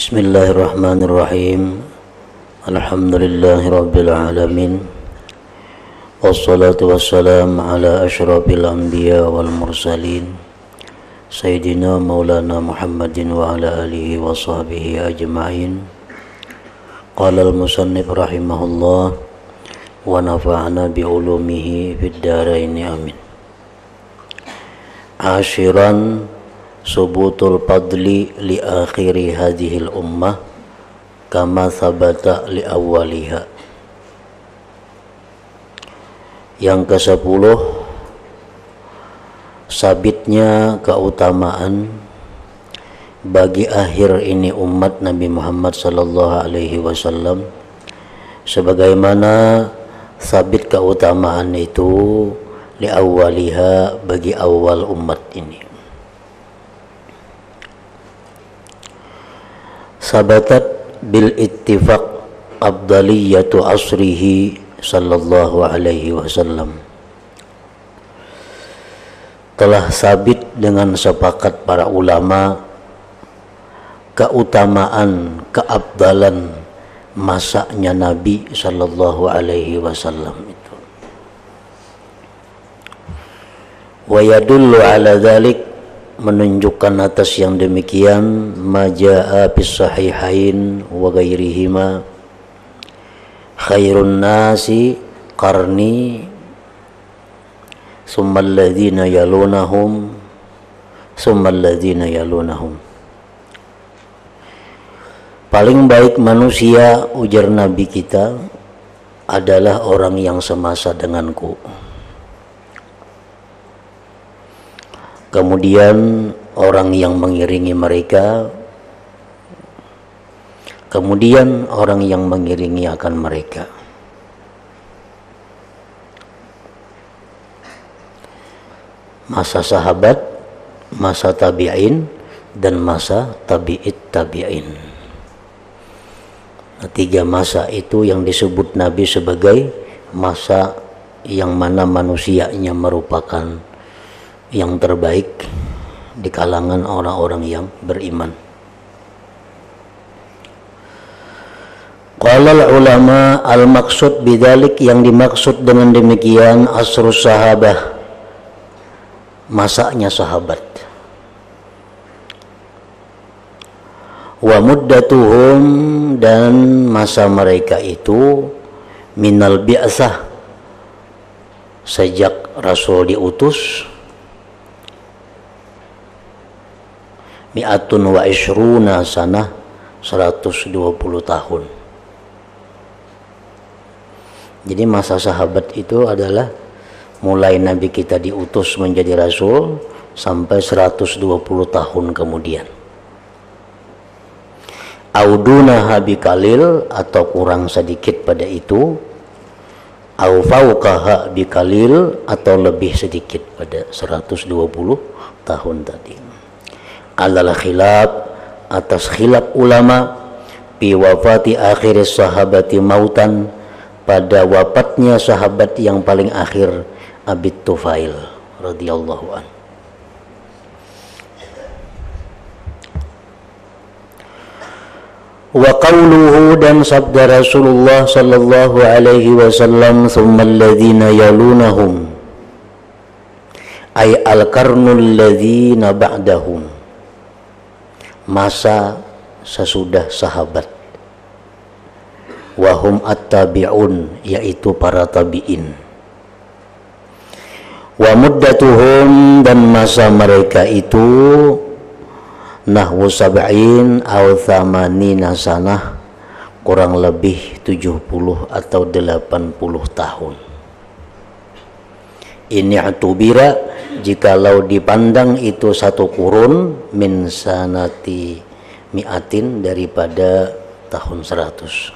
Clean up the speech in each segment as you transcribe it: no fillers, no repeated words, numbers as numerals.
Bismillahirrahmanirrahim. Alhamdulillahirabbil alamin. Wassalatu wassalamu ala asyrafil anbiya wal mursalin Sayyidina Maulana Muhammadin wa ala alihi wa sahbihi ajma'in. Qala al-musannif rahimahullah wa nafa'ana bi ulumihi fid dharain amin. Ashiran subutul fadli li akhiri hadhil ummah kama sabata li awwaliha. Yang ke-10, sabitnya keutamaan bagi akhir ini umat Nabi Muhammad sallallahu alaihi wasallam sebagaimana sabit keutamaan itu li awwaliha bagi awal umat ini. Sabatat bil ittifaq afdaliyatu asrihi sallallahu alaihi wasallam. Telah sabit dengan sepakat para ulama keutamaan, keabdalan masanya Nabi sallallahu alaihi wasallam itu. Wa yadullu ala dzalik, menunjukkan atas yang demikian, majaa bis sahihain wa ghairihima khairun nasi qarni summal ladzina yalunahum summal ladzina yalunahum. Paling baik manusia, ujar Nabi kita, adalah orang yang semasa denganku. Kemudian orang yang mengiringi mereka, kemudian orang yang mengiringi akan mereka. Masa sahabat, masa tabi'in, dan masa tabi'it tabi'in. Nah, 3 masa itu yang disebut Nabi sebagai masa yang mana manusianya merupakan yang terbaik di kalangan orang-orang yang beriman. Qala ulama al-maqsud bidzalik, yang dimaksud dengan demikian asrus sahabah, masanya sahabat. Wa muddatuhum, dan masa mereka itu minal bi'sah, sejak Rasul diutus, mi'atun wa ishruna sanah, 120 tahun. Jadi masa sahabat itu adalah mulai Nabi kita diutus menjadi Rasul sampai 120 tahun kemudian. Auduna habi kalil, atau kurang sedikit pada itu, au fauqaha bi kalil, atau lebih sedikit pada 120 tahun tadi. Alal khilaf, atas khilaf ulama, bi wafati akhir sahabati mautan, pada wafatnya sahabat yang paling akhir, Abi Tufail radhiyallahu an. Wa qawluhu, dan sabda Rasulullah sallallahu alaihi wasallam, thumma alladhina yalunahum, ay al-qarnul ladzina ba'dahum, masa sesudah sahabat. Wahum at-tabi'un, yaitu para tabi'in. Wa muddatuhum, dan masa mereka itu nahwu sab'in aw thamanina sanah, kurang lebih 70 atau 80 tahun. Ini atubira, jikalau dipandang itu satu kurun, min sanati mi'atin, daripada tahun 100.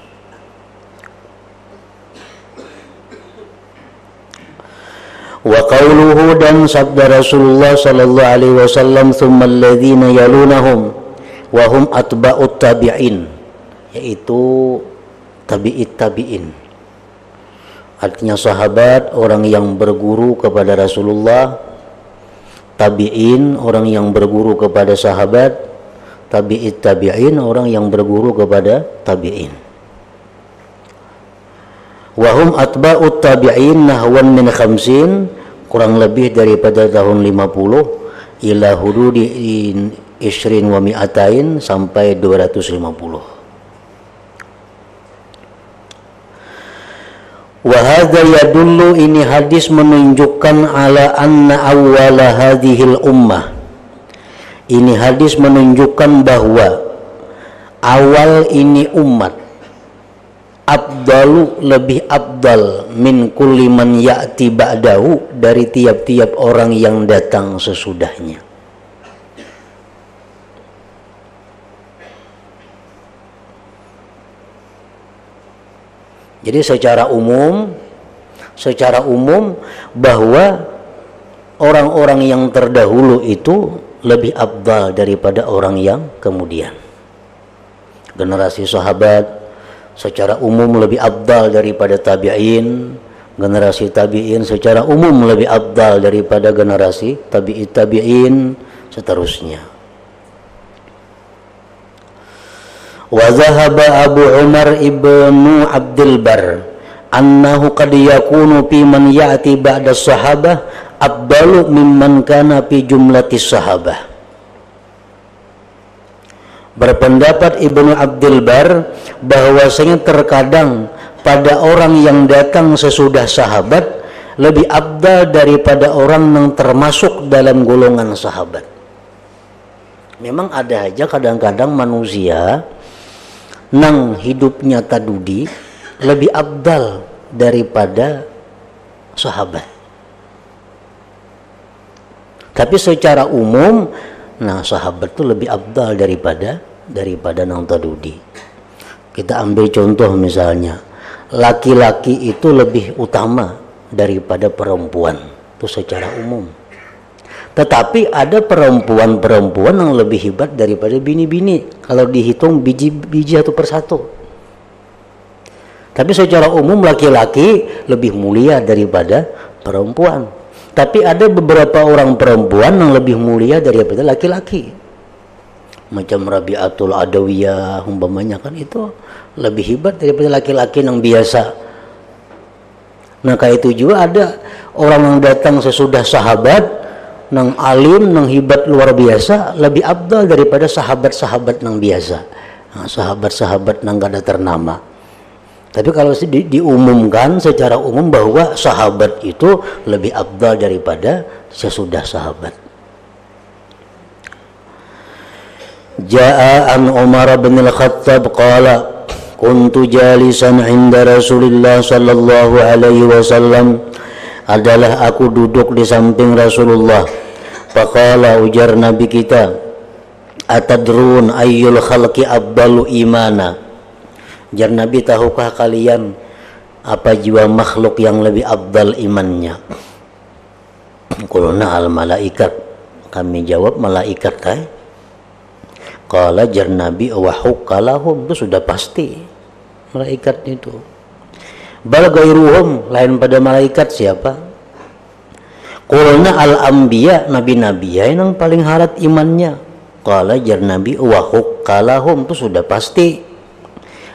Wa qawluhu, dan sabda Rasulullah sallallahu alaihi wasallam, thumma alladhina yalunahum wa hum atba'ut tabi'in, yaitu tabi'it tabi'in. Artinya sahabat, orang yang berguru kepada Rasulullah, tabi'in, orang yang berguru kepada sahabat, tabi'it tabi'in, orang yang berguru kepada tabi'in. Wahum atba'ut tabi'in nahwan min khamsin, kurang lebih daripada tahun 50, ila hududi isrin wa mi'atain, sampai 250. Wa hadza yadullu, ini hadis menunjukkan ala anna awwala hadhil ummah, ini hadis menunjukkan bahwa awal ini umat abdalu, lebih abdal, min kulli man ya'ti ba'dahu, dari tiap-tiap orang yang datang sesudahnya. Jadi secara umum bahwa orang-orang yang terdahulu itu lebih abdal daripada orang yang kemudian. Generasi sahabat secara umum lebih abdal daripada tabi'in, generasi tabi'in secara umum lebih abdal daripada generasi tabi'in, seterusnya. Wa zahaba Abu Umar ibnu Abdul Bar annahu qad yakunu fi man ya'ti ba'da sahabah abdalu mimman kana fi jumlatis sahabah. Berpendapat Ibnu Abdul Bar bahwasanya terkadang pada orang yang datang sesudah sahabat lebih abdal daripada orang yang termasuk dalam golongan sahabat. Memang ada aja kadang-kadang manusia nang hidupnya tadudi lebih abdal daripada sahabat. Tapi secara umum, nah sahabat itu lebih abdal daripada nang tadudi. Kita ambil contoh misalnya, laki-laki itu lebih utama daripada perempuan, itu secara umum. Tetapi ada perempuan-perempuan yang lebih hebat daripada bini-bini kalau dihitung biji satu persatu. Tapi secara umum laki-laki lebih mulia daripada perempuan. Tapi ada beberapa orang perempuan yang lebih mulia daripada laki-laki. Macam Rabi'atul Adawiyah umpamanya, kan itu lebih hebat daripada laki-laki yang biasa. Nah kayak itu juga ada orang yang datang sesudah sahabat, nang alim, nang hebat luar biasa, lebih abdal daripada sahabat-sahabat nang biasa, nah, sahabat-sahabat nang gak ada ternama. Tapi kalau diumumkan secara umum bahwa sahabat itu lebih abdal daripada sesudah sahabat. Ja'a an Umar bin al-Khattab qala kuntu jalisan 'inda Rasulillah sallallahu alaihi wasallam, adalah aku duduk di samping Rasulullah. Faqala, ujar Nabi kita, atadrun ayyul khalqi abdalu imana, ujar Nabi, tahukah kalian apa jiwa makhluk yang lebih abdal imannya? Qulna al malaikat, kami jawab malaikat kai. Qala, jar Nabi, wa hukkalahum, itu sudah pasti malaikat itu. Bal gairuhum, lain pada malaikat siapa? Qulna al-anbiya, nabi-nabi yang paling harat imannya. Qala, jar Nabi, wa hukkalahum, itu sudah pasti.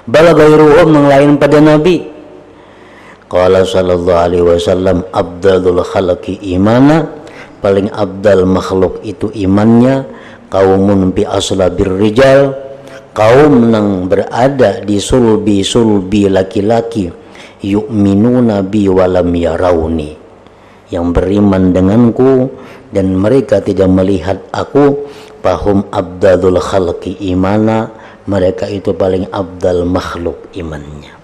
Bal gairuhum, yang lain pada nabi. Qala sallallahu alaihi wasallam, abdalul khalqi imana, paling abdal makhluk itu imannya. Qaumun bi aslabir rijal, kaum yang berada di sulbi laki-laki, yu'minuna bi walam yarawni, yang beriman denganku dan mereka tidak melihat aku. Fahum abdalul khalqi imana, mereka itu paling abdal makhluk imannya.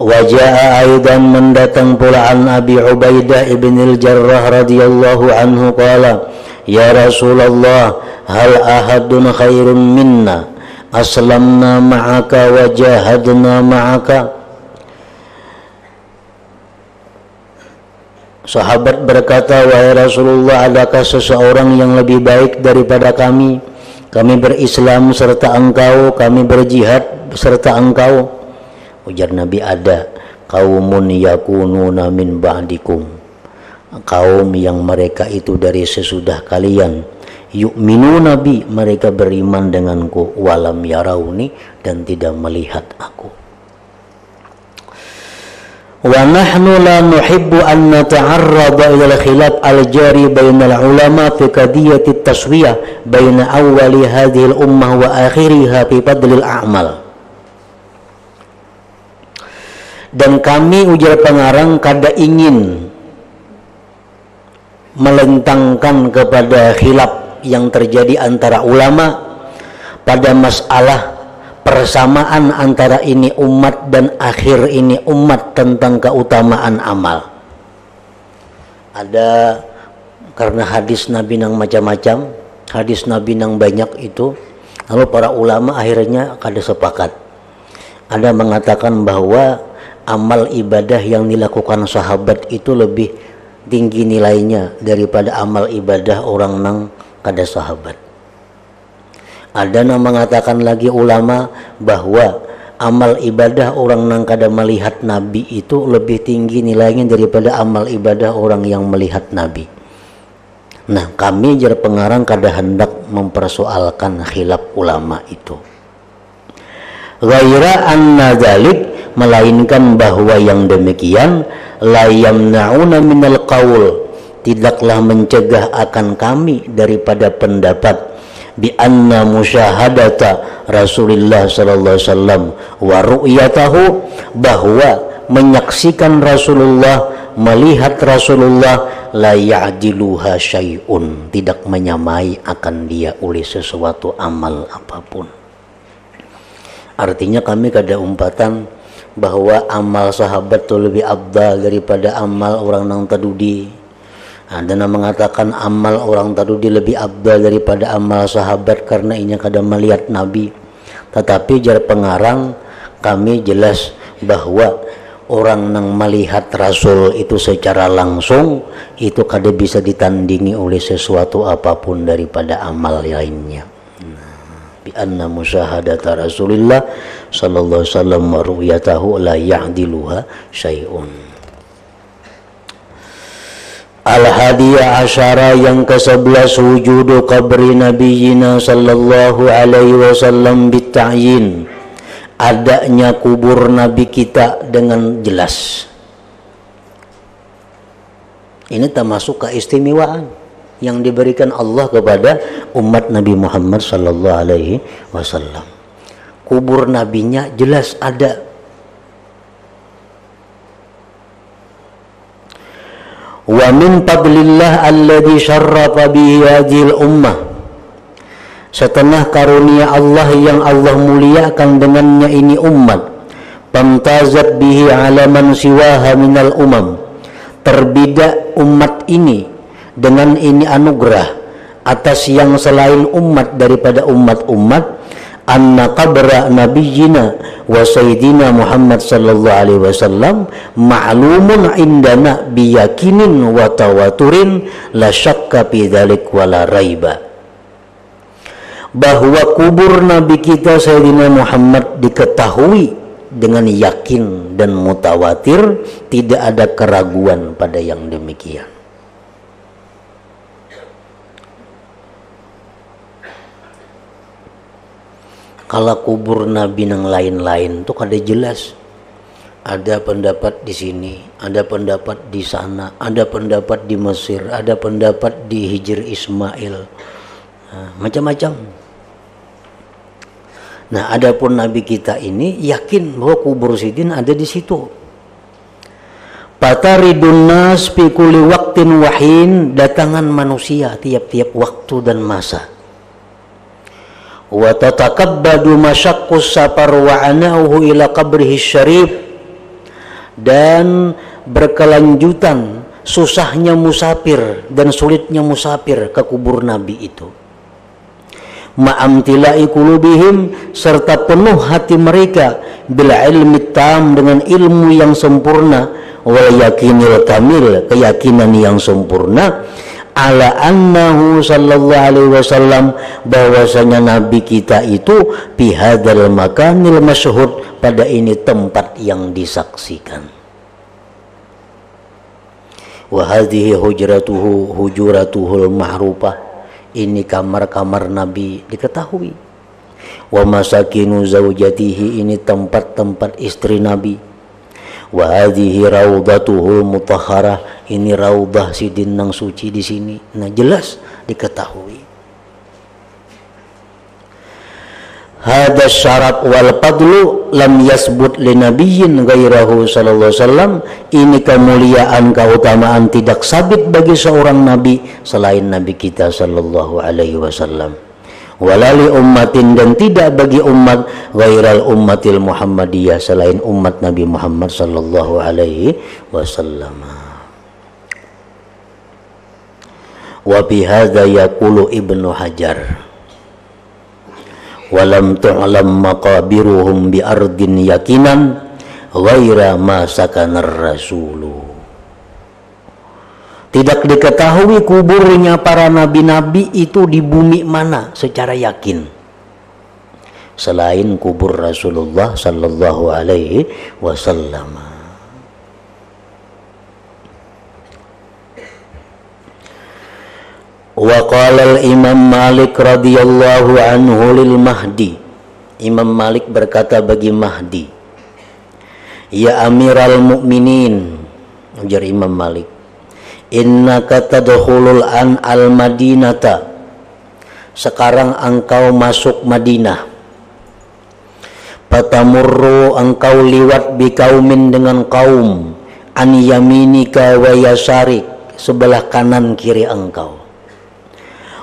Wajah aidan, mendatang pula an Abi Ubaidah ibn al-Jarrah radhiyallahu anhu qala, ya Rasulullah, hal ahadun khairun minna aslamna ma'aka wa jahadna ma'aka. Sahabat berkata, wahai Rasulullah, adakah seseorang yang lebih baik daripada kami? Kami berislam serta engkau, kami berjihad serta engkau. Ujar Nabi, ada. Qaumun yakununa min ba'dikum, kaum yang mereka itu dari sesudah kalian, yu'minuna bi, mereka beriman denganku, walam yarauni, dan tidak melihat aku. Wa nahnu la nuhibbu an nata'arrada ila al-khilaf al-jari bainal ulama fi qadiyati at-taswiyah baina awwali hadhihi al-ummah wa akhiriha fi fadlil a'mal. Dan kami, ujar pengarang, kada ingin melentangkan kepada khilaf yang terjadi antara ulama pada masalah persamaan antara ini umat dan akhir ini umat tentang keutamaan amal. Ada karena hadis Nabi nang macam-macam, hadis Nabi nang banyak itu, lalu para ulama akhirnya kada sepakat. Ada mengatakan bahwa amal ibadah yang dilakukan sahabat itu lebih tinggi nilainya daripada amal ibadah orang nang kada sahabat. Ada yang mengatakan lagi ulama bahwa amal ibadah orang nang kada melihat Nabi itu lebih tinggi nilainya daripada amal ibadah orang yang melihat Nabi. Nah, kami jar pengarang kada hendak mempersoalkan khilaf ulama itu. Ghaira anna dzalik, melainkan bahwa yang demikian la yamna'una minal qaul, tidaklah mencegah akan kami daripada pendapat bi anna musyahadata Rasulullah sallallahu alaihi wasallam wa ru'yatahu, bahwa menyaksikan Rasulullah, melihat Rasulullah, la ya'diluha syai'un, tidak menyamai akan dia oleh sesuatu amal apapun. Artinya kami kada umpatan bahwa amal sahabat itu lebih abdal daripada amal orang nang tadudi. Ada yang mengatakan amal orang tadudi lebih abdal daripada amal sahabat karena inya kada melihat Nabi. Tetapi jar pengarang, kami jelas bahwa orang nang melihat Rasul itu secara langsung itu kada bisa ditandingi oleh sesuatu apapun daripada amal lainnya. Bi anna musyahadata Rasulillah sallallahu alaihi wasallam wa ru'yatahu la ya'diluha syai'un. Al-hadiyah asyara, yang ke-11, wujudu qabri nabiyina sallallahu alaihi wasallam bitta'yin, adanya kubur nabi kita dengan jelas. Ini termasuk keistimewaan yang diberikan Allah kepada umat Nabi Muhammad sallallahu alaihi wasallam. Kubur nabinya jelas ada. Wa min fadlillah alladhi syarrafa bihi hadhil ummah, setengah karunia Allah yang Allah muliakan dengannya ini umat, pamtazat bihi ala man siwaha minal umam, terbeda umat ini dengan ini anugerah atas yang selain umat daripada umat-umat, anna qabra nabiyyina wa sayyidina Muhammad sallallahu alaihi wasallam ma'lumun indana biyakinin wa tawaturin la syakka fi dzalik wa la raiba, bahwa kubur nabi kita Sayyidina Muhammad diketahui dengan yakin dan mutawatir, tidak ada keraguan pada yang demikian. Kalau kubur nabi yang lain-lain itu kada jelas. Ada pendapat di sini, ada pendapat di sana, ada pendapat di Mesir, ada pendapat di Hijr Ismail, macam-macam. Nah, adapun nabi kita ini yakin bahwa kubur sidin ada di situ. Fataridun nas fi kulli waqtin wahin, datangan manusia tiap-tiap waktu dan masa. Wa tatakabbadu masyaqqus safar wa anauhu ila qabrihi syarif, dan berkelanjutan susahnya musafir dan sulitnya musafir ke kubur nabi itu. Ma'amtilai qulubihim, serta penuh hati mereka, bila ilmi tam, dengan ilmu yang sempurna, wal yakinil kamil, keyakinan yang sempurna, ala annahu sallallahu alaihi wasallam, bahwasanya nabi kita itu bihadzal makanil masyhud, pada ini tempat yang disaksikan. Wa hadhihi hujratuhul ma'rufah, ini kamar-kamar Nabi diketahui. Wa masakinu zaujatihi, ini tempat-tempat istri Nabi. Wa hadhihi raudatuhul mutahharah, ini raudah sidin nang suci di sini. Nah, jelas diketahui. Hada syarat wal fadlu lam yasbut li nabiyyin ghairahu sallallahu alaihi wasallam. Ini kemuliaan, keutamaan tidak sabit bagi seorang nabi selain nabi kita sallallahu alaihi wasallam. Walali ummatin, dan tidak bagi umat ghairal ummatil muhammadiyah, selain umat Nabi Muhammad sallallahu alaihi wasallam. Wa bihadza yaqulu Ibnu Hajar, walam tu'lam maqabiruhum bi ardin yakinan ghaira ma sakanar rasulu. Tidak diketahui kuburnya para nabi-nabi itu di bumi mana secara yakin selain kubur Rasulullah sallallahu alaihi wasallam. Wa qala al-Imam Malik radhiyallahu anhu lil Mahdi. Imam Malik berkata bagi Mahdi, ya Amiral Mukminin, ujar Imam Malik, innaka tadkhulul an al-Madinata, sekarang engkau masuk Madinah. Patamurru, engkau liwat biqaumin dengan kaum, an yaminika wa yasarik, sebelah kanan kiri engkau.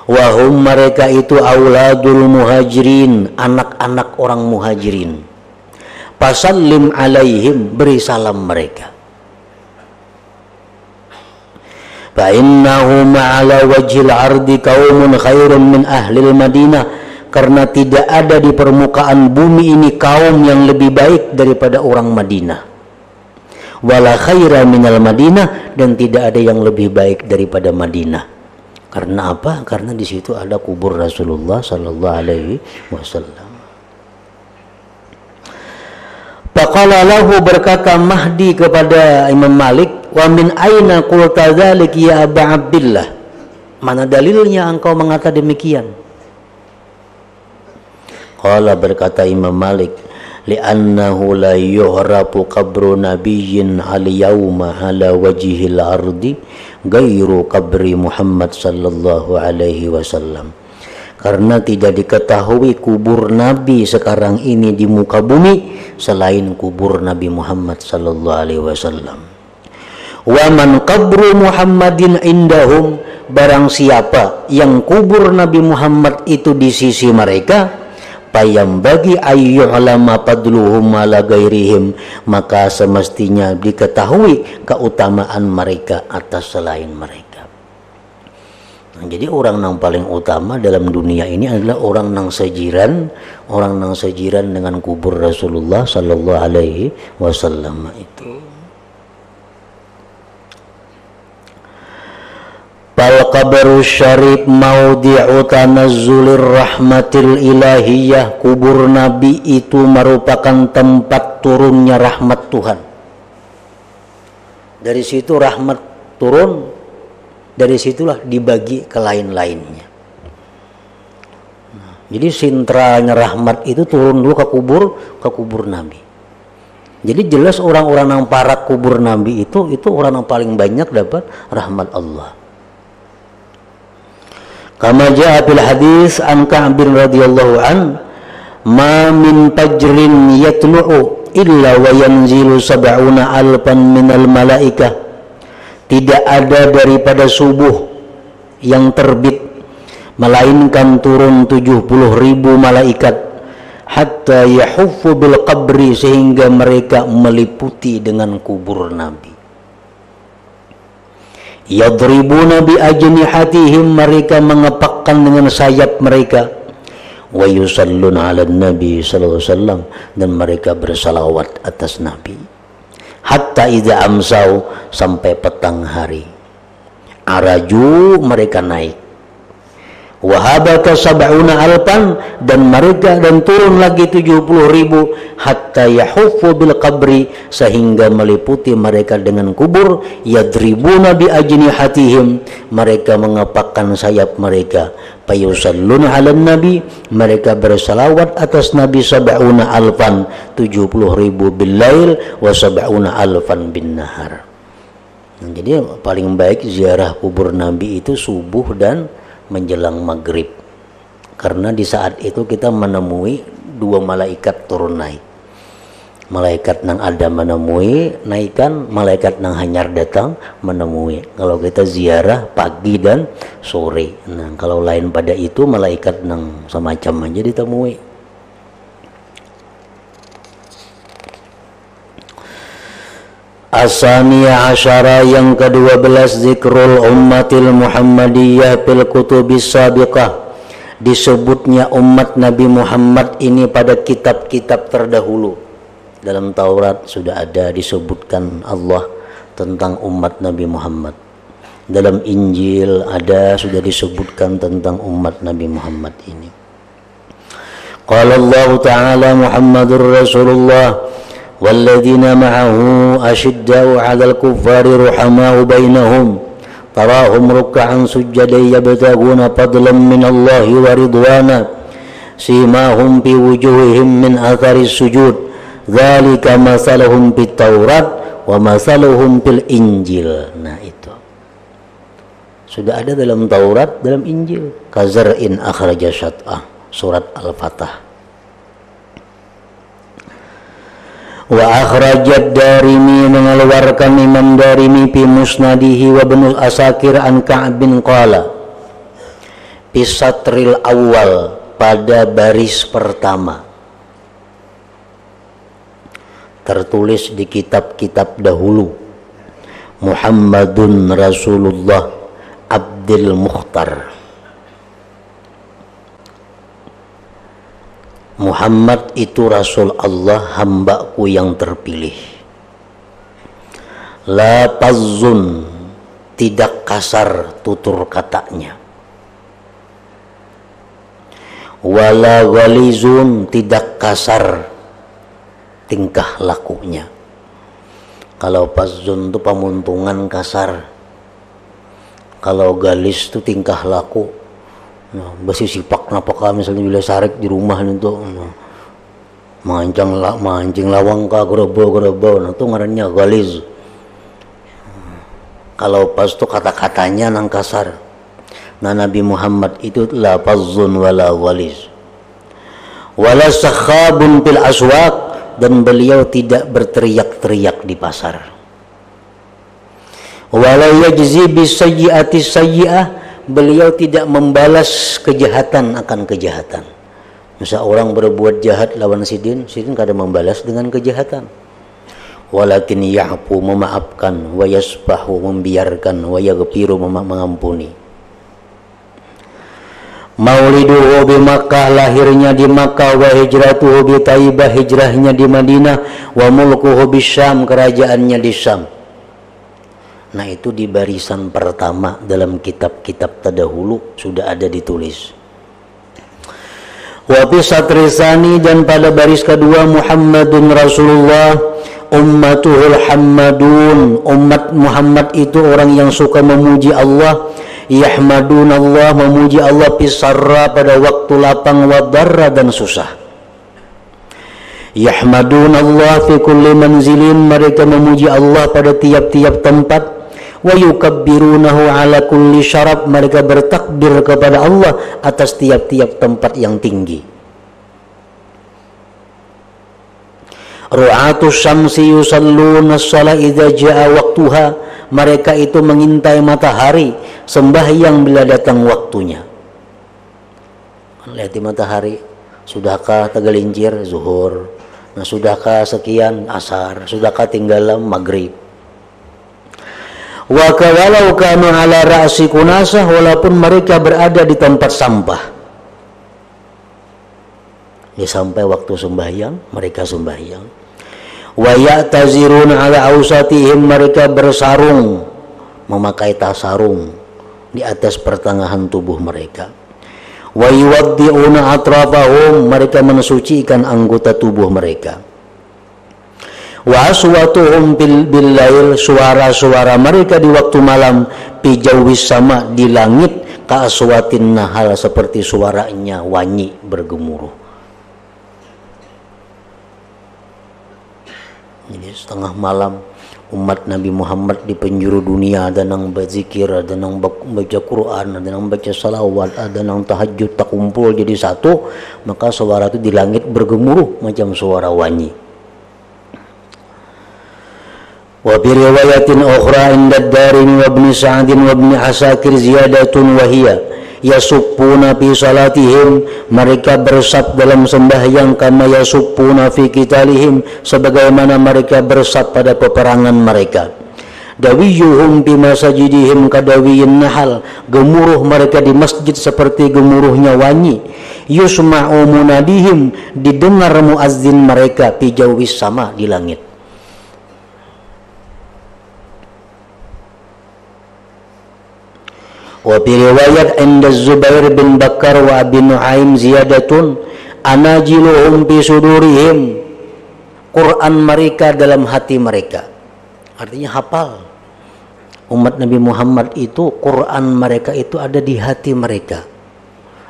Wahum, mereka itu auladul muhajirin, anak-anak orang muhajirin. Fasallim alaihim, beri salam mereka. Fa innahu ma'ala wajhil ardi qaumun khairun min ahlil Madinah, karena tidak ada di permukaan bumi ini kaum yang lebih baik daripada orang Madinah. Wala khaira minal Madinah, dan tidak ada yang lebih baik daripada Madinah. Karena apa? Karena di situ ada kubur Rasulullah sallallahu alaihi wasallam. Faqala lahu, berkata Mahdi kepada Imam Malik, wa min aina qulta dzalik ya Aba Abdillah, mana dalilnya engkau mengatakan demikian? Qala, berkata Imam Malik, li'annahu la yuhrafu qabru nabiyyin al-yawma ala wajhil ardi gairu qabri Muhammad sallallahu alaihi wasallam. Karena tidak diketahui kubur Nabi sekarang ini di muka bumi selain kubur Nabi Muhammad sallallahu alaihi wasallam. Wa man qabru Muhammadin indahum, barang siapa yang kubur Nabi Muhammad itu di sisi mereka, payam bagi ayyu'lama fadluhum ala gairihim, maka semestinya diketahui keutamaan mereka atas selain mereka. Nah, jadi orang yang paling utama dalam dunia ini adalah orang yang sejiran dengan kubur Rasulullah sallallahu alaihi wasallam itu. Fal qabru syarif maudi'u tanazzulir rahmatil ilahiyah, kubur Nabi itu merupakan tempat turunnya rahmat Tuhan. Dari situ rahmat turun, dari situlah dibagi ke lain-lainnya. Nah, jadi sentralnya rahmat itu turun dulu ke kubur Nabi. Jadi jelas orang-orang yang parak kubur Nabi itu orang yang paling banyak dapat rahmat Allah. Kama jaa fil hadis an Ka'b radhiyallahu an, ma min fajrin yatlu'u illa wa yanzilu sab'una alfan minal malaikah, tidak ada daripada subuh yang terbit melainkan turun 70.000 malaikat, hatta yahuffu bil qabri, sehingga mereka meliputi dengan kubur Nabi. Yadribuna bi ajnihatihim, mereka mengepakkan dengan sayap mereka. Wa yusalluna ala nabi sallallahu alaihi wasallam, dan mereka bersalawat atas Nabi. Hatta idza amsau, sampai petang hari. Araju, mereka naik. Wahabata sab'una alpan, dan mereka dan turun lagi 70.000, hatta yahufu bil qabri, sehingga meliputi mereka dengan kubur. Yadribuna bi ajnihatihim, mereka mengepakkan sayap mereka. Payusalluna 'alan nabi, mereka bersalawat atas nabi sab'una alfan, 70.000 bil lail, wa sab'una alfan bin nahar. Jadi paling baik ziarah kubur nabi itu subuh dan menjelang maghrib, karena di saat itu kita menemui dua malaikat turun naik. Malaikat nang ada menemui naikan, malaikat nang hanyar datang menemui. Kalau kita ziarah pagi dan sore. Nah, kalau lain pada itu malaikat nang semacam aja ditemui. Asaniya asyara, yang ke-12, zikrul ummatil Muhammadiyah fil kutubis sabiqah, disebutnya umat Nabi Muhammad ini pada kitab-kitab terdahulu. Dalam Taurat sudah ada disebutkan Allah tentang umat Nabi Muhammad. Dalam Injil ada sudah disebutkan tentang umat Nabi Muhammad ini. Qala Allah Ta'ala Muhammadur Rasulullah والذين معه أشداء على الكفار رحماء بينهم تراهم ركعا سجدا يبتغون فضلا من الله ورضوانا سيماهم في وجوههم من أثر السجود ذلك مثلهم في التوراة ومثلهم في الإنجيل. Nah, itu sudah ada dalam Taurat, dalam Injil. Kazar'in akhraja syat'ah, surat Al-Fatah. Wa akhrajat Darimi, mengeluarkan Imam Darimi fi musnadihi wa Ibnu Asakir an Ka'b bin qala pisatril awal, pada baris pertama, tertulis di kitab-kitab dahulu, Muhammadun Rasulullah Abdul Mukhtar. Muhammad itu Rasul Allah, hambaku yang terpilih. La tazzun, tidak kasar tutur katanya. Wala ghalizun, tidak kasar tingkah lakunya. Kalau pazzun itu pemuntungan, kasar. Kalau galis itu tingkah laku. Nah, besi sipak napaka misalnya bila sarek di rumah itu, mancing lawang ka gerebo, nah itu ngarannya galiz. Kalau pas itu kata-katanya nang kasar. Nah, Nabi Muhammad itu la fazzun wala ghaliz wala sakhabun fil aswaq, dan beliau tidak berteriak-teriak di pasar. Wala yajzi bis sayyi'ati sayyi'ah, beliau tidak membalas kejahatan akan kejahatan. Misal orang berbuat jahat lawan sidin kada membalas dengan kejahatan. Walakin ya'fu, memaafkan, wa yasfahu, membiarkan, wa yaghfiru, mengampuni. Mauliduhu bi Makkah, lahirnya di Makkah, wa hijratuhu bi Taibah, hijrahnya di Madinah, wa mulkuhu bi Syam, kerajaannya di Syam. Nah, itu di barisan pertama dalam kitab-kitab terdahulu sudah ada ditulis. Wa fi satrisani, dan pada baris kedua, Muhammadun Rasulullah ummatuhul hammadun, umat Muhammad itu orang yang suka memuji Allah. Yahmadun Allah, memuji Allah pisarra, pada waktu lapang, wa darra, dan susah. Yahmadun Allah fi kulli manzilin, mereka memuji Allah pada tiap-tiap tempat. Wa yukabbirunahu ala kulli syarab, mereka bertakbir kepada Allah atas tiap-tiap tempat yang tinggi. Ru'atus syamsi yusalluna as-salah idza jaa waqtuha, mereka itu mengintai matahari, sembahyang bila datang waktunya. Lihat matahari, sudahkah tergelincir zuhur, nah sudahkah sekian asar, sudahkah tinggal maghrib. Wa kawalau kanu ala ra'si kunasah, walaupun mereka berada di tempat sampah. Ya, sampai waktu sembahyang mereka sembahyang. Wa ya'tazirun ala ausatihim, mereka bersarung, memakai tas sarung di atas pertengahan tubuh mereka. wa yuwaddi'una atrafahum, mereka mensucikan anggota tubuh mereka. Wa aswatuhum bil lail, suara-suara mereka di waktu malam, fi jawis sama, di langit, ka aswatin nahal, seperti suaranya wanyi bergemuruh. Jadi setengah malam umat Nabi Muhammad di penjuru dunia ada yang berzikir, ada yang baca Quran, ada yang baca salawat, ada yang tahajud, tak kumpul jadi satu, maka suara itu di langit bergemuruh macam suara wanyi. Wa bi riwayatin ukhra inda ad-Darimi wa Ibn Sa'd wa Ibn Asakir ziyadatun wa hiya yasubbuna fi salatihim, mereka bersab dalam sembahyang, kama yasubbuna fi qitalihim, sebagaimana mereka bersab pada peperangan mereka. Dawiyuhum bi masajidihim kadawiyin nahal, gemuruh mereka di masjid seperti gemuruhnya wanyi. Yusma'u munadihim, didengar muazzin mereka, fi jawis sama, di langit. Wa bi riwayat inda Zubair bin Bakar wa Abi Nuaim ziyadatun anajiluhum bi sudurihim, Quran mereka dalam hati mereka, artinya hafal. Umat Nabi Muhammad itu Quran mereka itu ada di hati mereka.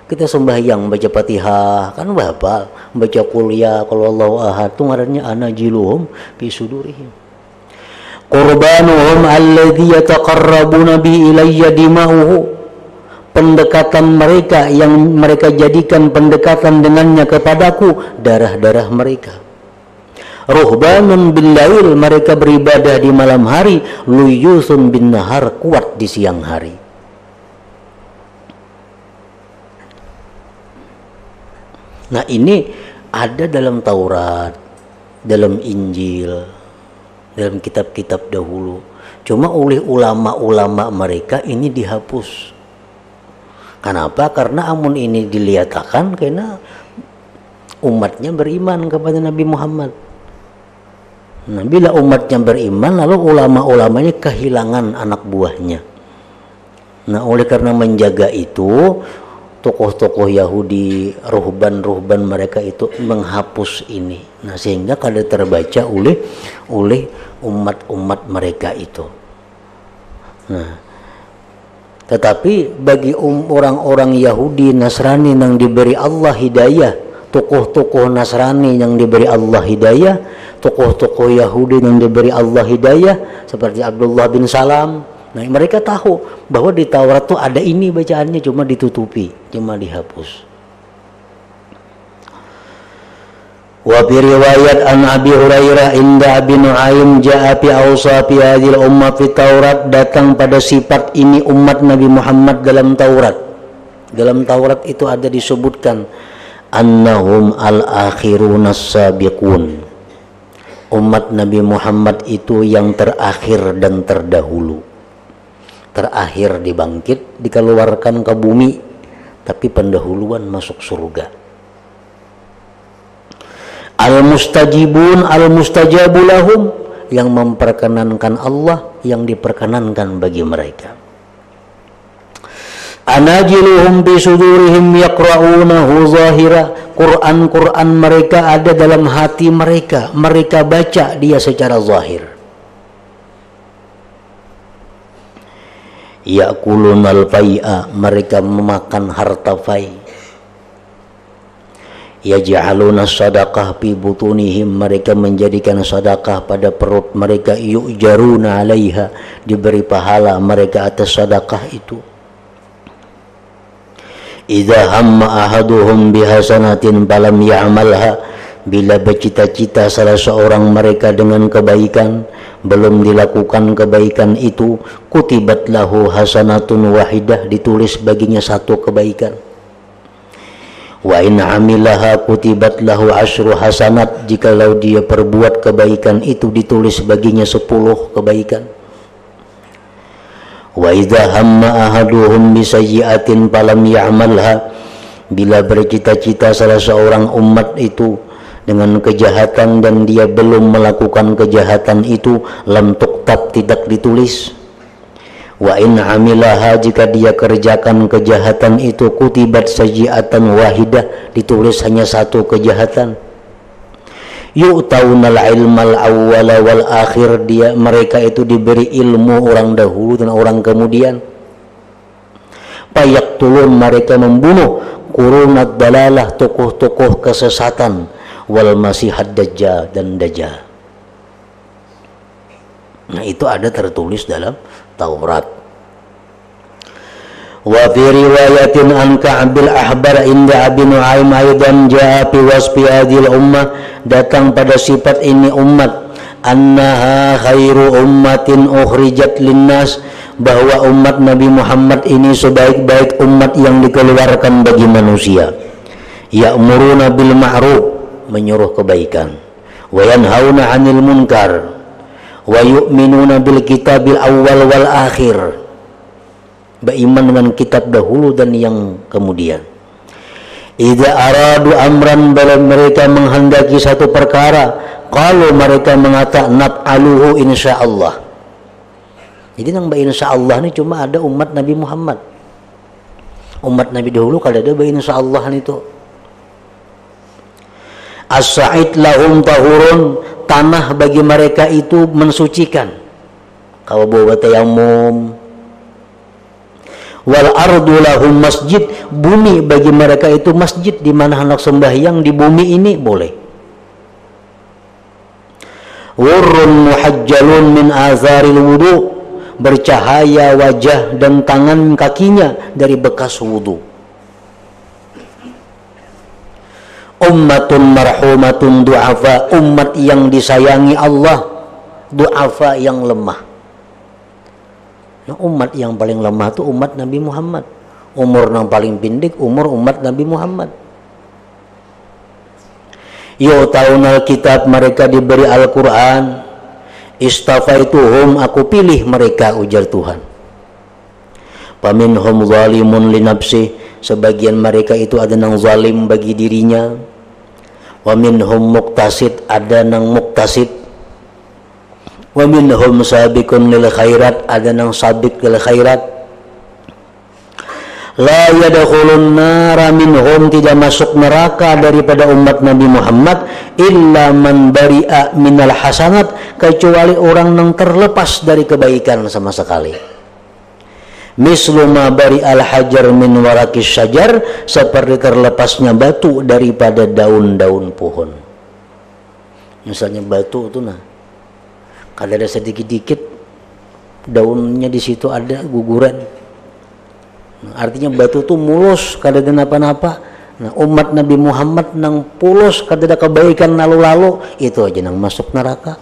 Kita sembahyang baca Fatihah kan hafal, baca kuliah kalau Allahu ahad itu ngarannya anajiluhum bi sudurihim. Qurbanuhum alladhi yataqarrabuna bi ilayya dima'uhu, pendekatan mereka yang mereka jadikan pendekatan dengannya kepadaku, darah-darah mereka. Ruhbanun bil lail, mereka beribadah di malam hari. Luyusun bin nahar, kuat di siang hari. Nah ini ada dalam Taurat, dalam Injil, dalam kitab-kitab dahulu. Cuma oleh ulama-ulama mereka ini dihapus. Kenapa? Karena amun ini diliatakan karena umatnya beriman kepada Nabi Muhammad. Nah, bila umatnya beriman, lalu ulama-ulamanya kehilangan anak buahnya. Nah, oleh karena menjaga itu, tokoh-tokoh Yahudi, ruhban mereka itu menghapus ini. Nah, sehingga kada terbaca oleh umat-umat mereka itu. Nah, tetapi bagi orang-orang Yahudi, Nasrani yang diberi Allah hidayah, tokoh-tokoh Nasrani yang diberi Allah hidayah, tokoh-tokoh Yahudi yang diberi Allah hidayah, seperti Abdullah bin Salam. Nah, mereka tahu bahwa di Taurat tuh ada ini bacaannya, cuma ditutupi, cuma dihapus. Wa bi riwayat an Abi Hurairah inda Abi Nuaim jaa fi awsafi hadhil ummah fi Taurat, datang pada sifat ini umat Nabi Muhammad dalam Taurat. Dalam Taurat itu ada disebutkan annahum al-akhirun as-sabiqun. Umat Nabi Muhammad itu yang terakhir dan terdahulu. Terakhir dibangkit, dikeluarkan ke bumi, tapi pendahuluan masuk surga. Al-mustajibun al-mustajabu lahum, yang memperkenankan Allah, yang diperkenankan bagi mereka. Anajiluhum bi sudurihim yaqra'unahu zahira, Quran mereka ada dalam hati mereka, mereka baca dia secara zahir. Ya'kulunal fai'a, mereka memakan harta fai. Yaj'aluna sadaqah fi butunihim, mereka menjadikan sedekah pada perut mereka. Yu'jaruna 'alaiha, diberi pahala mereka atas sedekah itu. Idza hamma ahaduhum bihasanatin falam ya'malha, bila bercita-cita salah seorang mereka dengan kebaikan, belum dilakukan kebaikan itu, kutibat lahu hasanatun wahidah, ditulis baginya satu kebaikan. Wa in amilaha kutibat lahu asyru hasanat, jikalau dia perbuat kebaikan itu ditulis baginya 10 kebaikan. Wa idza hamma ahaduhum bisayyi'atin falam ya'malha, bila bercita-cita salah seorang umat itu dengan kejahatan dan dia belum melakukan kejahatan itu, lam tuktab, tidak ditulis. Wa in amilaha, jika dia kerjakan kejahatan itu, kutibat sajiatan wahidah, ditulis hanya satu kejahatan. Yu'taunal ilmal awwala wal akhir, mereka itu diberi ilmu orang dahulu dan orang kemudian. Payaktulun, mereka membunuh qurunad dalalah, tokoh-tokoh kesesatan, wal masihad dajjal, dan dajjal. Nah, itu ada tertulis dalam Taurat. Wa fi riwayatin an Ka'bil Ahbar inda Abi Nu'aim aidan jaa fi wasfi hadhil ummah, datang pada sifat ini umat, annaha khairu ummatin ukhrijat linnas, bahwa umat Nabi Muhammad ini sebaik-baik umat yang dikeluarkan bagi manusia. Ya'muruna bil ma'ruf, menyuruh kebaikan, wa yanhauna 'anil munkar, wa yu'minuna bil kitabil awwal wal akhir, beriman dengan kitab dahulu dan yang kemudian. Idza aradu amran, bila mereka menghendaki satu perkara, kalau mereka mengatakan naf'aluhu insyaallah. Jadi nang insyaallah ini cuma ada umat Nabi Muhammad. Umat Nabi dahulu kalau ada insyaallah itu. As-sa'id lahum tahurun, tanah bagi mereka itu mensucikan. Kalau bawa tayamum. Wal ardu lahum masjid, bumi bagi mereka itu masjid, di mana hendak sembahyang di bumi ini boleh. Wurrun muhajjalun min azaril wudu, bercahaya wajah dan tangan kakinya dari bekas wudu. Ummatun marhumatun du'afa, umat yang disayangi Allah, du'afa yang lemah. Nah, umat yang paling lemah itu umat Nabi Muhammad. Umur yang paling pendek umur umat Nabi Muhammad. Yu'taunal kitab, mereka diberi Al-Quran. Istafaituhum, aku pilih mereka, ujar Tuhan. Paminhum zalimun li nafsih, sebagian mereka itu ada yang zalim bagi dirinya. Wa minhum muqtasid, ada yang muqtasid. Wa minhum sabiqun lil khairat, ada yang sabik lil khairat. La yadkhulun nara minhum, tidak masuk neraka daripada umat Nabi Muhammad, illa man bari'a minal hasanat, kecuali orang yang terlepas dari kebaikan sama sekali. Mislu ma bari'al hajar min warakis syajar, seperti terlepasnya batu daripada daun-daun pohon. Misalnya batu itu kalau ada sedikit-dikit daunnya di situ ada guguran. Nah, artinya batu itu mulus kada ada napa-napa. Nah, umat Nabi Muhammad nang pulus kada ada kebaikan lalu-lalu, itu aja nang masuk neraka.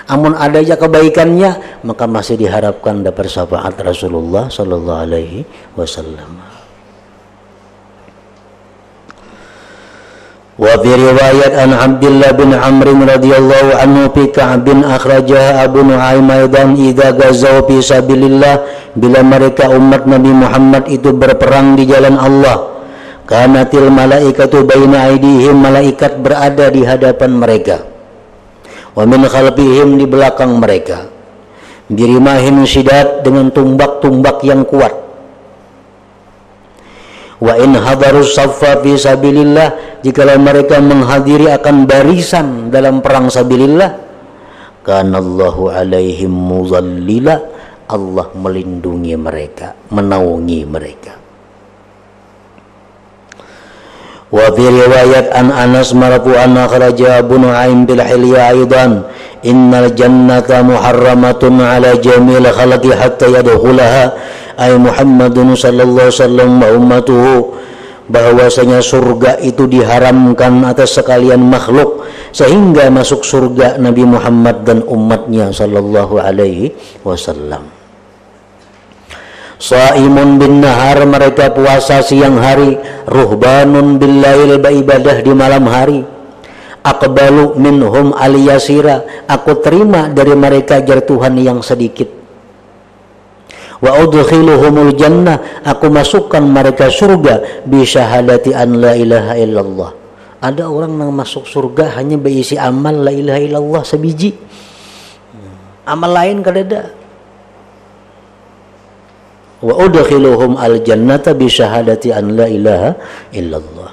Amun ada aja kebaikannya, maka masih diharapkan dapat syafaat Rasulullah sallallahu alaihi wasallam. Wa fi riwayat an Abdullah bin Amr radhiyallahu anhu fi Ka'bin akhrajaha Abu Nu'aim aidan idza gazaw fi sabilillah, bila mereka umat Nabi Muhammad itu berperang di jalan Allah, kanatil malaikatu baina aidihim, malaikat berada di hadapan mereka, wa min khalfihim, di belakang mereka, birimahin syidat, dengan tumbak-tumbak yang kuat. Wa in hadarus saffa fi sabilillah, jikalau mereka menghadiri akan barisan dalam perang sabilillah, kanallahu alaihim muzallila, Allah melindungi mereka, menaungi mereka. Wa fi riwayat an Anas marfu'an akhraja Abu Nu'aim bil hilya aidan, innal jannata muharramatun ala jamil khalqi hatta yadkhulaha ay Muhammadun sallallahu alaihi wasallam wa ummatuhu, bahwasanya surga itu diharamkan atas sekalian makhluk sehingga masuk surga Nabi Muhammad dan umatnya sallallahu alaihi wasallam. Shaimun bin nahar, mereka puasa siang hari. Ruhbanun bil lail, beribadah di malam hari. Aqbalu minhum aliyasira, aku terima dari mereka ajar Tuhan yang sedikit. Wa udkhiluhumul jannah, aku masukkan mereka surga bi syahadati an la ilaha illallah. Ada orang yang masuk surga hanya berisi amal la ilaha illallah sebiji. Amal lain kada ada. wa udkhiluhum al-jannata bi syahadati an la ilaha illallah.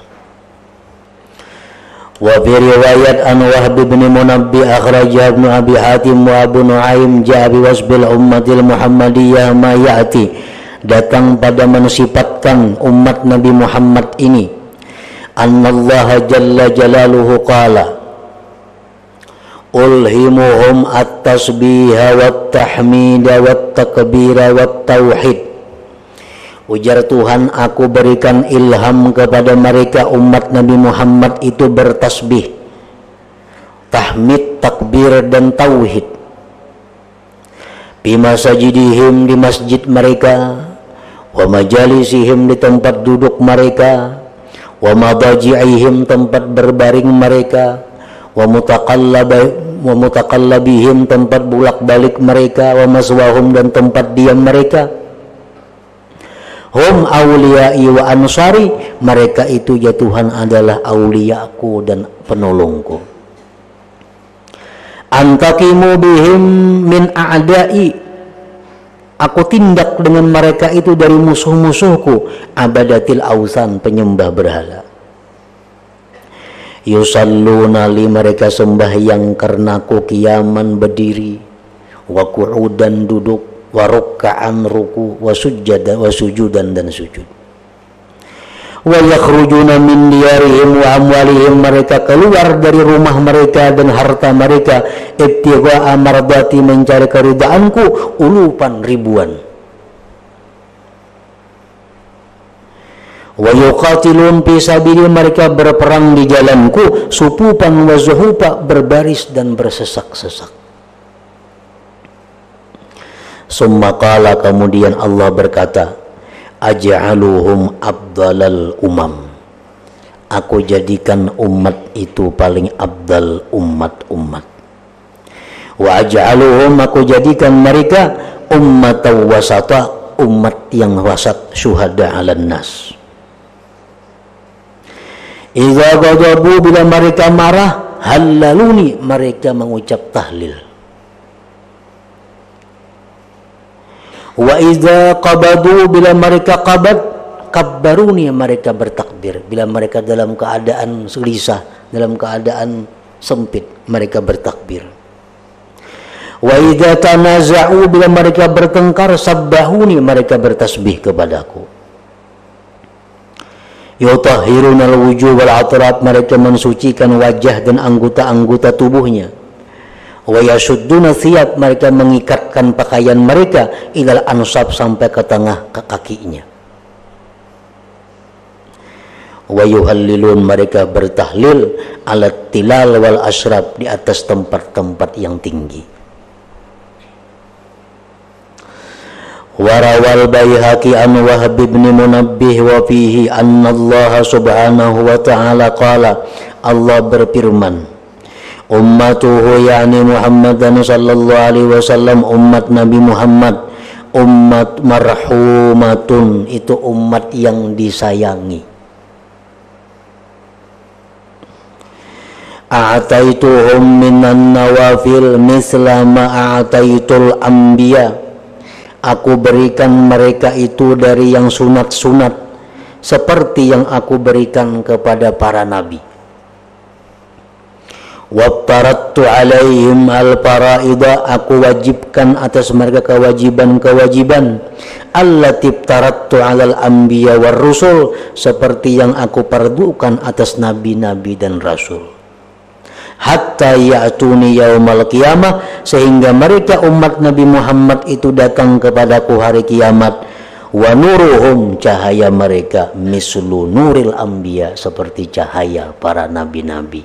Wa fi riwayat an Wahb bin Munabbih akhraja Ibnu Abi Hatim wa Abu Nuaim ja'a bi wasbil ummatil Muhammadiyah ma ya'ti, datang pada mensifatkan umat Nabi Muhammad ini, annallaha jalla jalaluhu qala ulhimuhum at-tasbiha wat-tahmida wat-takbira wat-tauhid. Ujar Tuhan, aku berikan ilham kepada mereka umat Nabi Muhammad itu bertasbih, tahmid, takbir dan tauhid. Bi masajidihim, di masjid mereka, wa majalisihim, di tempat duduk mereka, wa madaji'ihim, tempat berbaring mereka, wa mutaqallabihim, tempat bolak-balik mereka, wa maswahum, dan tempat diam mereka. Hum awliyai wa ansari, mereka itu ya Tuhan adalah auliaku dan penolongku. Antakimu bihim min a'dai, aku tindak dengan mereka itu dari musuh-musuhku, abadatil ausan, penyembah berhala. Yusalluna li, mereka sembahyang karenaku, kiaman berdiri, wa qu'udan duduk, wa ruk'an ruku, wa sujudan dan sujud. Wa yakhrujuna min diyarihim wa amwalihim, mereka keluar dari rumah mereka dan harta mereka, ibtigha'a mardati, mencari keridaanku, ulupan ribuan. Wa yuqatilun fi sabili, mereka berperang di jalanku, supupan wa zuhupa, berbaris dan bersesak-sesak. Summa qala, kemudian Allah berkata, aj'aluhum abdalal umam, aku jadikan umat itu paling abdal umat-umat. Wa aj'aluhum, aku jadikan mereka ummatan wasata, umat yang wasat, syuhada 'alan nas. Idza ghadabu, bila mereka marah, halaluni, mereka mengucap tahlil. Wa idza qabadu, bila mereka qabad, kabbaruni, mereka bertakbir. Bila mereka dalam keadaan gelisah, dalam keadaan sempit, mereka bertakbir. Wa idza tanaza'u, bila mereka bertengkar, sabbahuni, mereka bertasbih kepadaku. Yutahhirunal wujuh wal atraf, mereka mensucikan wajah dan anggota-anggota tubuhnya. Wa yashudduna thiyab, mereka mengikatkan pakaian mereka, ilal ansab, sampai ke tengah kakinya. Wa yuhallilun, mereka bertahlil, alat tilal wal ashrab, di atas tempat-tempat yang tinggi. Warawal Baihaqi an Wahb bin Munabbih wa fihi anna Allah subhanahu wa ta'ala qala, Allah berfirman, ummatuhu, yakni Muhammadan sallallahu alaihi wasallam, umat Nabi Muhammad, ummat marhumatun, itu umat yang disayangi. A'taituhum minan nawafil misla ma a'taitul anbiya, aku berikan mereka itu dari yang sunat-sunat seperti yang aku berikan kepada para nabi. Waftaradtu alaihim al-faraida, aku wajibkan atas mereka kewajiban-kewajiban, allati iftaradtu alal anbiya war rusul, seperti yang aku fardukan atas nabi-nabi dan rasul. Hatta ya'tuni yaumal qiyamah, sehingga mereka umat Nabi Muhammad itu datang kepadaku hari kiamat. Wa nuruhum, cahaya mereka, mislu nuril anbiya, seperti cahaya para nabi-nabi.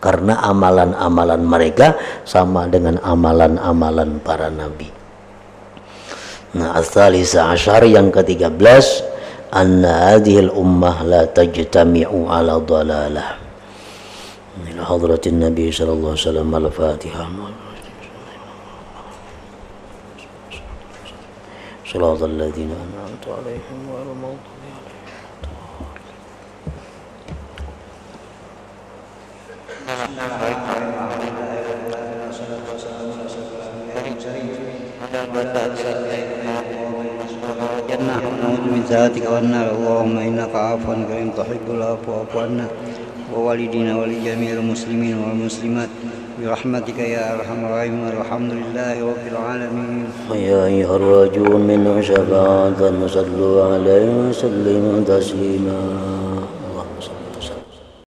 Karena amalan-amalan mereka sama dengan amalan-amalan para nabi. Nah, as-salisa asyar, yang ke-13, anna hadhil ummah la tajtami'u ala dhalalah. Ila hadratin Nabi sallallahu alaihi wasallam, al-Fatihah. Shiratal ladzina an'amta 'alaihim ghairil maghdubi 'alaihim. Baik. الجنة ونعوذ من سخطك والنار اللهم إنك عفو كريم تحب العفو فاعف عنا ووالدينا ولجميع المسلمين والمسلمات برحمتك يا أرحم الراحمين والحمد لله رب العالمين. يا أيها الراجون من شفاعة صلوا عليه وسلموا تسليما.